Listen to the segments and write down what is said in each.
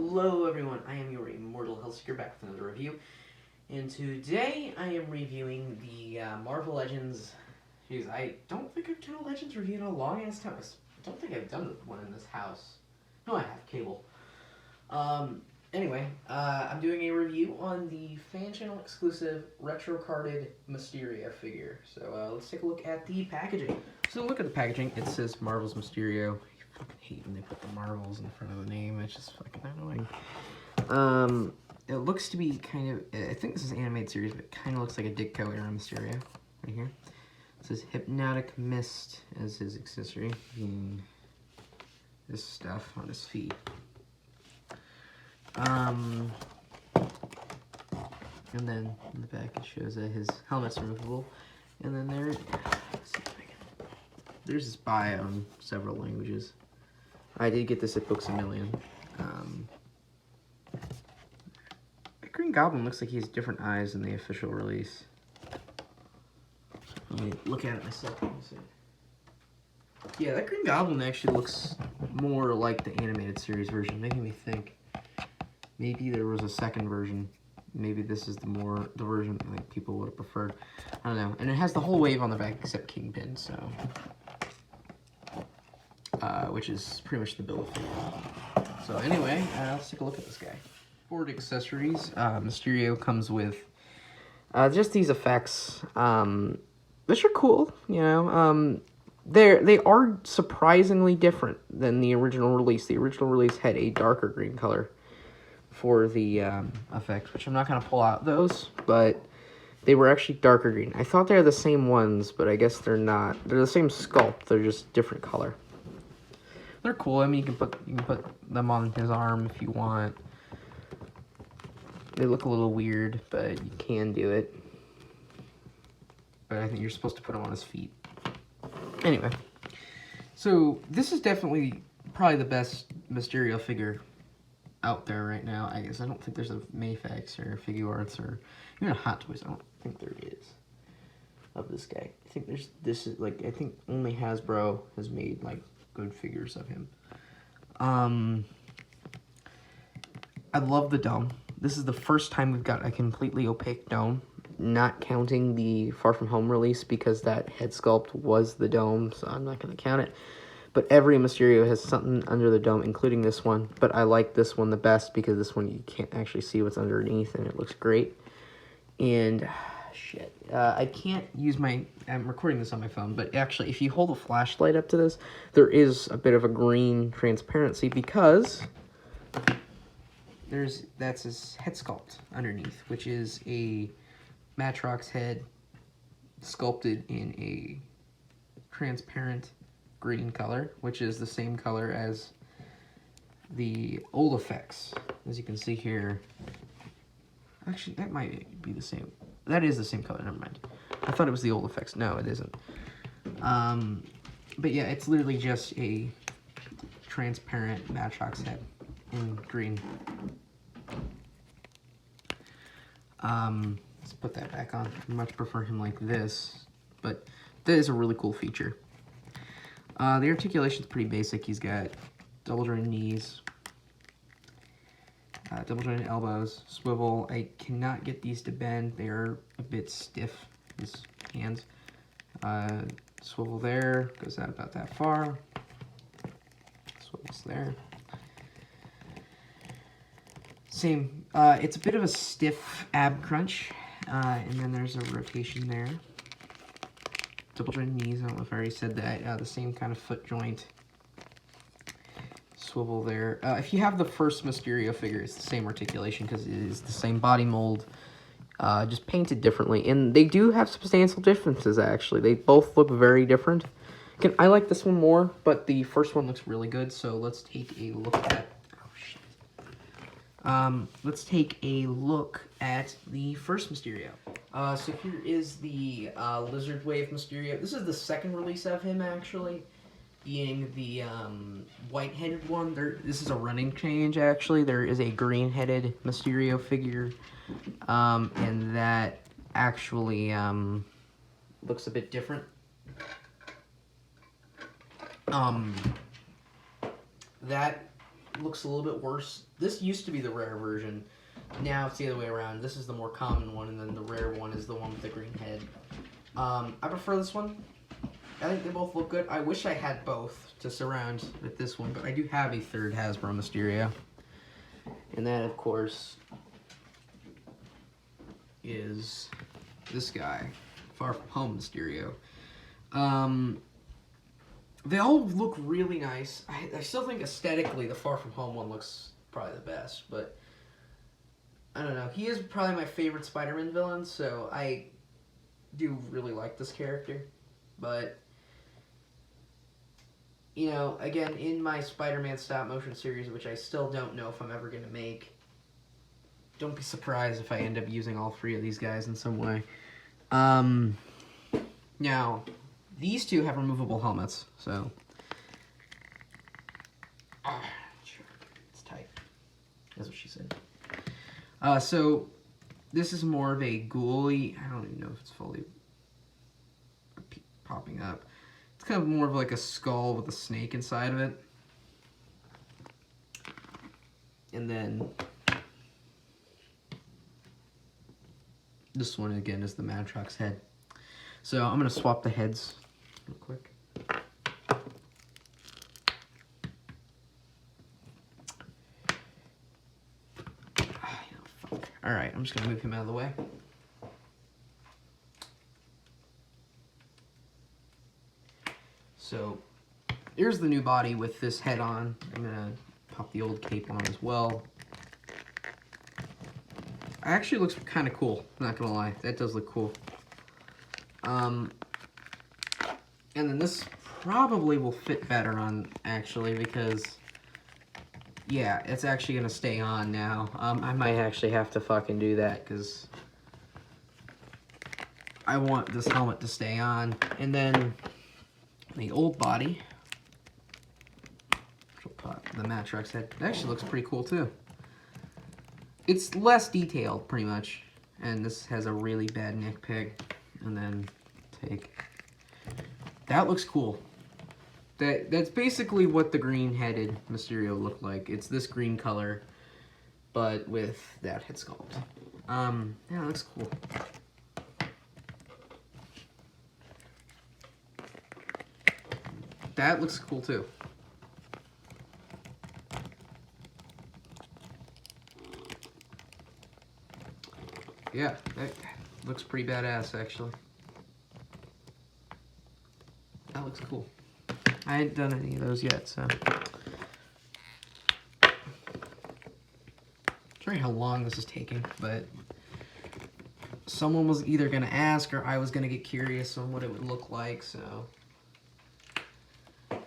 Hello everyone, I am your Immortal Hellseeker back with another review. And today I am reviewing the Marvel Legends. Jeez, I don't think I've done a Legends review in a long ass time. I don't think I've done one in this house. No, I have cable. Anyway, I'm doing a review on the fan channel exclusive retro carded Mysterio figure. So let's take a look at the packaging. So look at the packaging. It says Marvel's Mysterio. I fucking hate when they put the Marvels in front of the name. It's just fucking annoying. It looks to be kind of, I think this is an animated series, but it kind of looks like a Ditko era Mysterio right here. It says Hypnotic Mist as his accessory, being this stuff on his feet. And then in the back it shows that his helmet's removable. And then there's his bio in several languages. I did get this at Books A Million. The Green Goblin looks like he has different eyes in the official release. Let me look at it myself. Yeah, that Green Goblin actually looks more like the animated series version, making me think maybe there was a second version. Maybe this is the version I think people would have preferred. I don't know. And it has the whole wave on the back except Kingpin, so which is pretty much the bill of fare. So anyway, let's take a look at this guy. For accessories, Mysterio comes with just these effects, which are cool. You know, they are surprisingly different than the original release. The original release had a darker green color for the effects, which I'm not going to pull out those, but they were actually darker green. I thought they were the same ones, but I guess they're not. They're the same sculpt. They're just different color. They're cool. I mean, you can put them on his arm if you want. They look a little weird, but you can do it. But I think you're supposed to put them on his feet. Anyway, so this is definitely probably the best Mysterio figure out there right now. I guess I don't think there's a Mayfax or Figuarts or even a Hot Toys. I don't think there is of this guy. I think I think only Hasbro has made like good figures of him. I love the dome. This is the first time we've got a completely opaque dome, not counting the Far From Home release because that head sculpt was the dome, so I'm not going to count it. But every Mysterio has something under the dome, including this one. But I like this one the best because this one you can't actually see what's underneath, and it looks great. And, shit, I can't use I'm recording this on my phone, but actually, if you hold a flashlight up to this, there is a bit of a green transparency because that's his head sculpt underneath, which is a Matrox head sculpted in a transparent green color, which is the same color as the old effects. As you can see here, actually that might be the same. That is the same color, never mind. I thought it was the old effects. No, it isn't. But yeah, it's literally just a transparent Matrox head in green. Let's put that back on. I much prefer him like this, but that is a really cool feature. The articulation's pretty basic. He's got double jointed knees, double jointed elbows, swivel. I cannot get these to bend. They are a bit stiff, his hands. Swivel there, goes out about that far. Swivels there. Same, it's a bit of a stiff ab crunch, and then there's a rotation there. Double jointed knees, I don't know if I already said that. The same kind of foot joint. Swivel there. If you have the first Mysterio figure, it's the same articulation because it is the same body mold, just painted differently. And they do have substantial differences, actually. They both look very different. I like this one more, but the first one looks really good, so let's take a look at... let's take a look at the first Mysterio. So here is the Lizard Wave Mysterio. This is the second release of him, actually, being the white-headed one. This is a running change, actually. There is a green-headed Mysterio figure, and that actually looks a bit different. That looks a little bit worse. This used to be the rare version. Now it's the other way around. This is the more common one, and then the rare one is the one with the green head. I prefer this one. I think they both look good. I wish I had both to surround with this one, but I do have a third Hasbro Mysterio. And that, of course, is this guy, Far From Home Mysterio. They all look really nice. I still think aesthetically the Far From Home one looks probably the best, but I don't know. He is probably my favorite Spider-Man villain, so I do really like this character. But, you know, again, in my Spider-Man stop motion series, which I still don't know if I'm ever going to make, don't be surprised if I end up using all three of these guys in some way. Now, these two have removable helmets, so it's tight. That's what she said. So this is more of a ghouly. I don't even know if it's fully popping up. It's kind of more of like a skull with a snake inside of it, and then this one again is the Madrox head. So I'm gonna swap the heads real quick. Alright, I'm just gonna move him out of the way. So here's the new body with this head on. I'm gonna pop the old cape on as well. Actually looks kind of cool, not gonna lie. That does look cool. And then this probably will fit better on, actually, because, yeah, it's actually going to stay on now. I might actually have to fucking do that, because I want this helmet to stay on. And then the old body, the Madrox head, it actually looks pretty cool, too. It's less detailed, pretty much. And this has a really bad neck peg. And then take... That looks cool. That's basically what the green-headed Mysterio looked like. It's this green color, but with that head sculpt. Yeah, it looks cool. That looks cool too. Yeah, that looks pretty badass, actually. That looks cool. I hadn't done any of those yet, so. Sorry how long this is taking, but someone was either going to ask or I was going to get curious on what it would look like, so. Might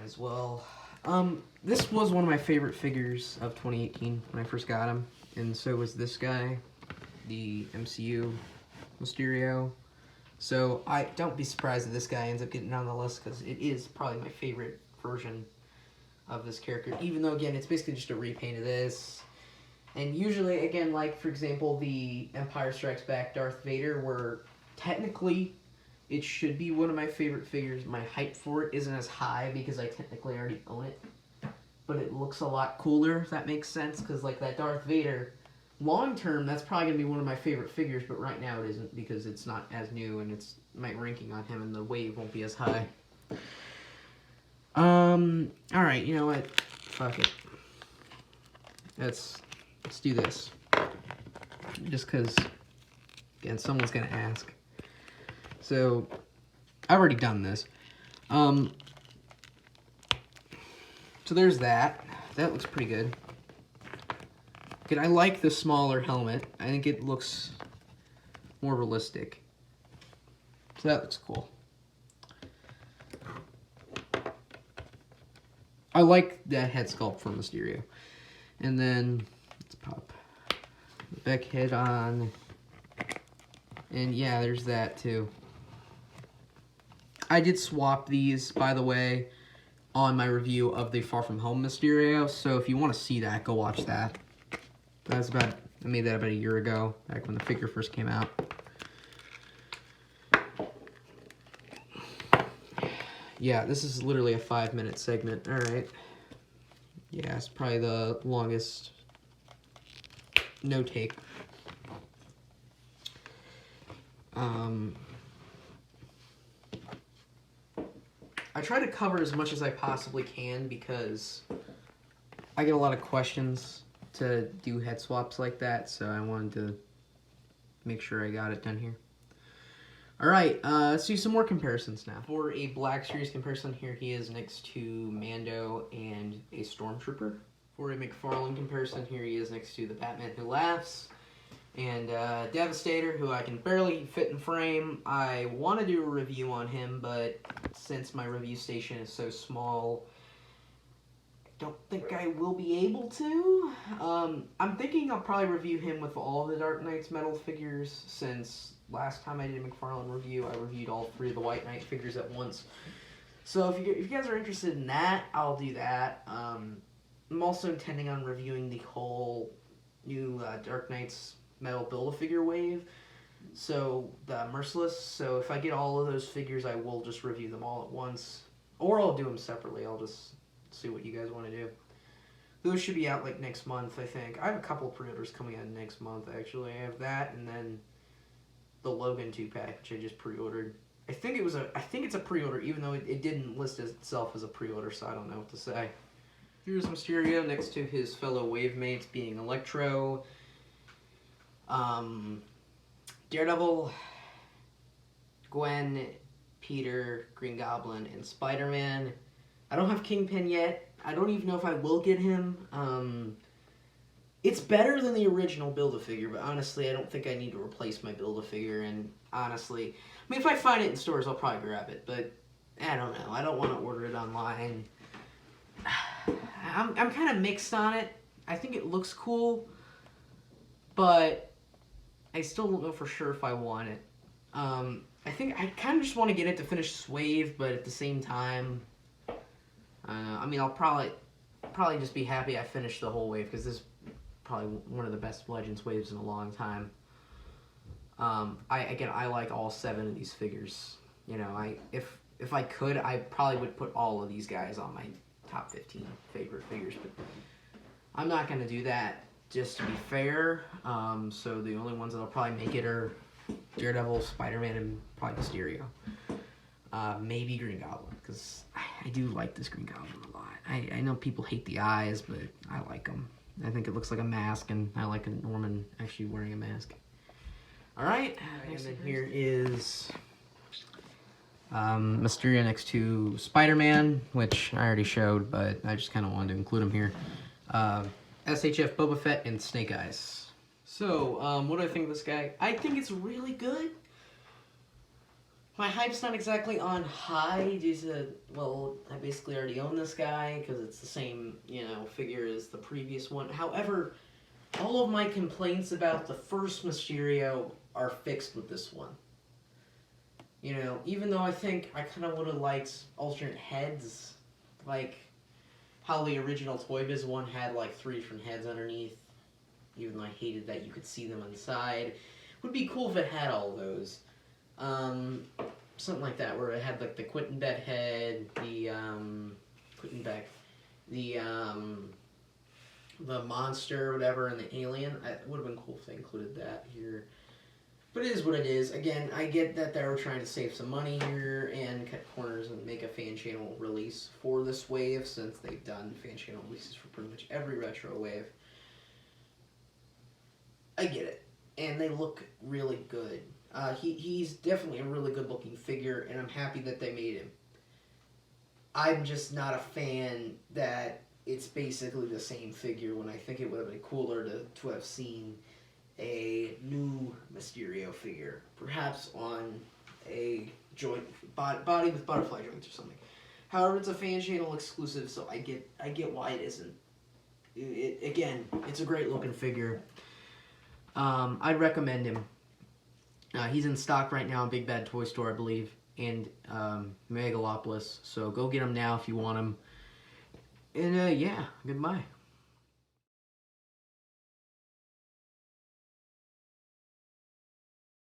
as well. This was one of my favorite figures of 2018 when I first got him, and so was this guy, the MCU Mysterio. So I don't be surprised if this guy ends up getting on the list, because it is probably my favorite version of this character, even though, again, it's basically just a repaint of this. And usually, again, like, for example, the Empire Strikes Back Darth Vader, where technically it should be one of my favorite figures. My hype for it isn't as high because I technically already own it, but it looks a lot cooler, if that makes sense, because, like, that Darth Vader, long term, that's probably going to be one of my favorite figures, but right now it isn't, because it's not as new, and it's my ranking on him and the wave won't be as high. Alright, you know what? Fuck it. Let's do this. Just because, again, someone's going to ask. So, I've already done this. So there's that. That looks pretty good. Again, I like the smaller helmet. I think it looks more realistic. So that looks cool. I like that head sculpt for Mysterio. And then, let's pop the back head on. And yeah, there's that too. I did swap these, by the way, on my review of the Far From Home Mysterio. So if you want to see that, go watch that. I made that about a year ago, back when the figure first came out. Yeah, this is literally a 5-minute segment. Alright. Yeah, it's probably the longest no take. I try to cover as much as I possibly can because I get a lot of questions to do head swaps like that, so I wanted to make sure I got it done here. Alright, let's do some more comparisons now. For a Black Series comparison, here he is next to Mando and a Stormtrooper. For a McFarlane comparison, here he is next to the Batman Who Laughs and Devastator, who I can barely fit in frame. I want to do a review on him, but since my review station is so small, I don't think I will be able to. I'm thinking I'll probably review him with all the Dark Knight's metal figures, since last time I did a McFarlane review, I reviewed all 3 of the White Knight figures at once. So if you guys are interested in that, I'll do that. I'm also intending on reviewing the whole new Dark Knight's metal Build-A-Figure wave, so the Merciless. So if I get all of those figures, I will just review them all at once, or I'll do them separately. I'll just see what you guys want to do. Those should be out like next month, I think. I have a couple of pre-orders coming out next month, actually. I have that, and then the Logan 2-pack, which I just pre-ordered. I think it's a pre-order, even though it didn't list itself as a pre-order, so I don't know what to say. Here's Mysterio next to his fellow wave mates, being Electro, Daredevil, Gwen, Peter, Green Goblin, and Spider-Man. I don't have Kingpin yet. I don't even know if I will get him. It's better than the original Build-A-Figure, but honestly, I don't think I need to replace my Build-A-Figure, and honestly, I mean, if I find it in stores, I'll probably grab it, but I don't know. I don't want to order it online. I'm kind of mixed on it. I think it looks cool, but I still don't know for sure if I want it. I think I kind of just want to get it to finish this wave, but at the same time, I mean, I'll probably just be happy I finished the whole wave, because this is probably one of the best Legends waves in a long time. I like all 7 of these figures. You know, if I could, I probably would put all of these guys on my top 15 favorite figures, but I'm not going to do that, just to be fair. So the only ones that'll probably make it are Daredevil, Spider-Man, and probably Mysterio. Maybe Green Goblin, because I do like this Green Goblin a lot. I know people hate the eyes, but I like them. I think it looks like a mask, and I like a Norman actually wearing a mask. Alright, and then here is Mysterio next to Spider-Man, which I already showed, but I just kind of wanted to include him here. SHF Boba Fett and Snake Eyes. So, what do I think of this guy? I think it's really good. My hype's not exactly on high due to, well, I basically already own this guy because it's the same, you know, figure as the previous one. However, all of my complaints about the first Mysterio are fixed with this one. You know, even though I think I kind of would have liked alternate heads, like how the original Toy Biz one had like 3 different heads underneath, even though I hated that you could see them on the side. It would be cool if it had all those. Something like that, where it had like the Quentin Beck head, the monster or whatever, and the alien. It would have been cool if they included that here. But it is what it is. Again, I get that they were trying to save some money here and cut corners and make a fan channel release for this wave, since they've done fan channel releases for pretty much every retro wave. I get it. And they look really good. He's definitely a really good looking figure, and I'm happy that they made him. I'm just not a fan that it's basically the same figure, when I think it would have been cooler to have seen a new Mysterio figure, perhaps on a body with butterfly joints or something. However, it's a fan channel exclusive, so I get why it isn't. Again, it's a great looking figure. I'd recommend him. He's in stock right now in Big Bad Toy Store, I believe, and Megalopolis. So go get him now if you want him. And yeah, goodbye.